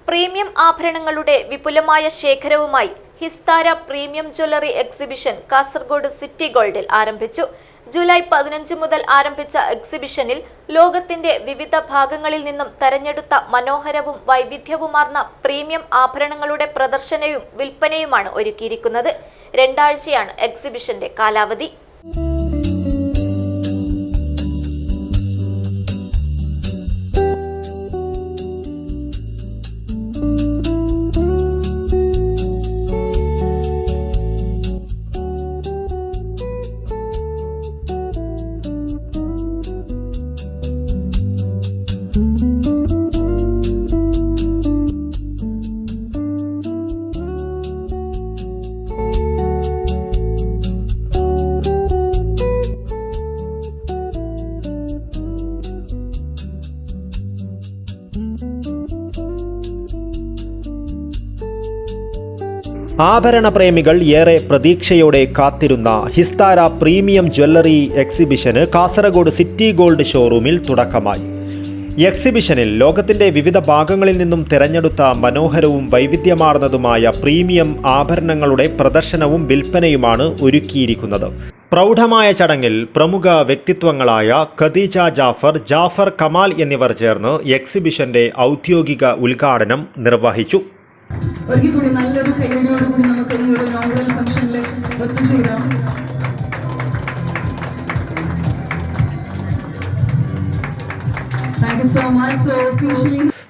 Premium ആഭരണങ്ങളുടെ വിപുലമായ ശേഖരവുമായി Histara premium jewellery exhibition Kasaragod city ഗോൾഡിൽ ആരംഭിച്ചു. ജൂലൈ 15 മുതൽ ആരംഭിച്ച എക്സിബിഷനിൽ ലോകത്തിന്റെ വിവിധ ഭാഗങ്ങളിൽ നിന്നും തെരഞ്ഞെടുത്ത മനോഹരവും വൈവിധ്യവുമാർന്ന പ്രീമിയം ആഭരണങ്ങളുടെ പ്രദർശനവും വിൽപ്പനയുമാണ് ഒരുക്കിയിരിക്കുന്നത്. 2 ആഴ്ചയാണ് എക്സിബിഷന്റെ കാലാവധി. ആഭരണ പ്രേമികൾ ഏറെ പ്രതീക്ഷയോടെ കാത്തിരുന്ന ഹിസ്താര പ്രീമിയം ജ്വല്ലറി എക്സിബിഷന് കാസർഗോഡ് സിറ്റി ഗോൾഡ് ഷോറൂമിൽ തുടക്കമായി. എക്സിബിഷനിൽ ലോകത്തിന്റെ വിവിധ ഭാഗങ്ങളിൽ നിന്നും തിരഞ്ഞെടുത്ത മനോഹരവും വൈവിധ്യമാർന്നതുമായ പ്രീമിയം ആഭരണങ്ങളുടെ പ്രദർശനവും വിൽപ്പനയുമാണ് ഒരുക്കിയിരിക്കുന്നത്. പ്രൗഢമായ ചടങ്ങിൽ പ്രമുഖ വ്യക്തിത്വങ്ങളായ ഖദീജ ജാഫർ, ജാഫർ കമാൽ എന്നിവർ ചേർന്ന് എക്സിബിഷന്റെ ഔദ്യോഗിക ഉദ്ഘാടനം നിർവഹിച്ചു. ഒരിക്കൽ കൂടി നല്ലൊരു കൈയടിയോടുകൂടി നമുക്ക് ഈ ഒരു ഇനോഗ്രൽ ഫംഗ്ഷനിൽ ഒത്തുചേരാം.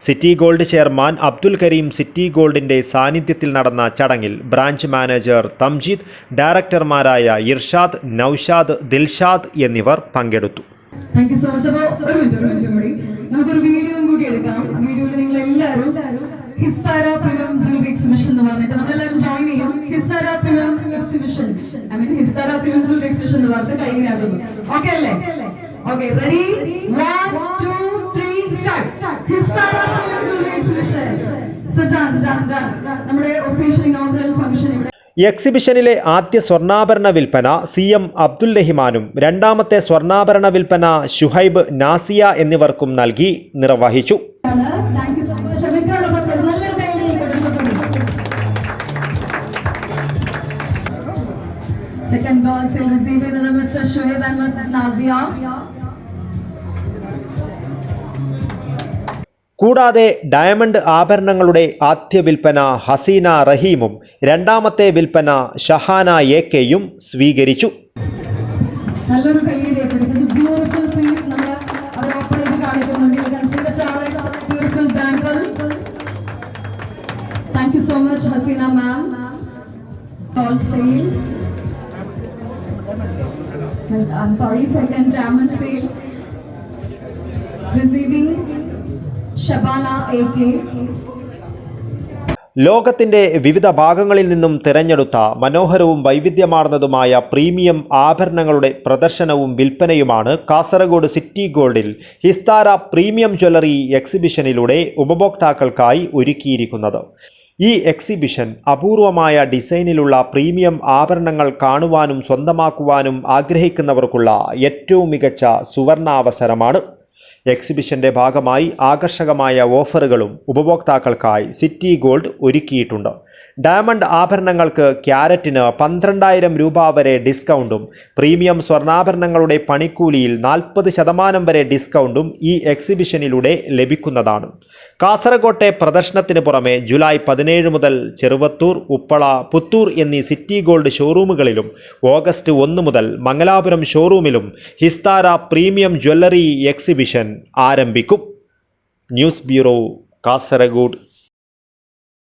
City gold chairman Abdul Kareem city ഗോൾഡിന്റെ സാന്നിധ്യത്തിൽ നടന്ന ചടങ്ങിൽ ബ്രാഞ്ച് മാനേജർ തംജീദ്, ഡയറക്ടർമാരായ ഇർഷാദ്, നൌഷാദ്, ദിൽഷാദ് എന്നിവർ പങ്കെടുത്തു. നമുക്കൊരു വീഡിയോ കൂടി എടുക്കാം. വീഡിയോയിൽ നിങ്ങൾ എല്ലാവരും ഹിസ്താര പ്രീമിയം ജ്വല്ലറി എക്സിബിഷൻ എന്ന് പറഞ്ഞിട്ട് നമ്മളെല്ലാവരും ജോയിൻ ചെയ്യും. Histara premium exhibition, Histara premium jewellery exhibition എന്ന് പറഞ്ഞിട്ട് കൈകാര്യം. ഓക്കെ അല്ലേ? Okay, ready? 1 2 3 start. Histara premium jewellery exhibition. നമ്മുടെ ഒഫീഷ്യൽ ഇനോഗ്രൽ ഫംഗ്ഷൻ ഇവിടെ. എക്സിബിഷനിലെ ആദ്യ സ്വർണ്ണാഭരണ വിൽപ്പന CM അബ്ദുൽ റഹിമാനും രണ്ടാമത്തെ സ്വർണ്ണാഭരണ വിൽപ്പന ഷുഹൈബ്, നാസിയ എന്നിവർക്കും നൽകി നിർവഹിച്ചു. Second ball still receiving the Mr. Shoaib and Mrs. Nazia. കൂടാതെ ഡയമണ്ട് ആഭരണങ്ങളുടെ ആദ്യ വിൽപ്പന ഹസീന റഹീമും രണ്ടാമത്തെ വിൽപ്പന ഷഹാന AK-യും സ്വീകരിച്ചു. നല്ലൊരു കൈയ്യടി. ബ്യൂട്ടിഫുൾ പീസ് നമ്മൾ അവർ ഓപ്പൺ ചെയ്ത് കാണിക്കുന്നുണ്ട്. You can see the beautiful bangle. Thank you so much Hasina ma'am. Tall sale. I'm sorry, second diamond sale. Receiving Shabana AK. ലോകത്തിന്റെ വിവിധ ഭാഗങ്ങളിൽ നിന്നും തിരഞ്ഞെടുത്ത മനോഹരവും വൈവിധ്യമാർന്നതുമായ പ്രീമിയം ആഭരണങ്ങളുടെ പ്രദർശനവും വിൽപ്പനയുമാണ് കാസർഗോഡ് സിറ്റി ഗോൾഡിൽ ഹിസ്താര പ്രീമിയം ജ്വല്ലറി എക്സിബിഷനിലൂടെ ഉപഭോക്താക്കൾക്കായി ഒരുക്കിയിരിക്കുന്നത്. ഈ എക്സിബിഷൻ അപൂർവമായ ഡിസൈനിലുള്ള പ്രീമിയം ആഭരണങ്ങൾ കാണുവാനും സ്വന്തമാക്കുവാനും ആഗ്രഹിക്കുന്നവർക്കുള്ള ഏറ്റവും മികച്ച സുവർണാവസരമാണ്. എക്സിബിഷന്റെ ഭാഗമായി ആകർഷകമായ ഓഫറുകളും ഉപഭോക്താക്കൾക്കായി സിറ്റി ഗോൾഡ് ഒരുക്കിയിട്ടുണ്ട്. ഡയമണ്ട് ആഭരണങ്ങൾക്ക് ക്യാരറ്റിന് 12,000 രൂപ വരെ ഡിസ്കൗണ്ടും പ്രീമിയം സ്വർണ്ണാഭരണങ്ങളുടെ പണിക്കൂലിയിൽ 40% വരെ ഡിസ്കൗണ്ടും ഈ എക്സിബിഷനിലൂടെ ലഭിക്കുന്നതാണ്. കാസർഗോട്ടെ പ്രദർശനത്തിന് പുറമെ ജൂലൈ 17 മുതൽ ചെറുവത്തൂർ, ഉപ്പള, പുത്തൂർ എന്നീ സിറ്റി ഗോൾഡ് ഷോറൂമുകളിലും ഓഗസ്റ്റ് 1 മുതൽ മംഗലാപുരം ഷോറൂമിലും ഹിസ്താര പ്രീമിയം ജ്വല്ലറി എക്സിബിഷൻ ആരംഭിക്കും. News bureau, Kasaragod.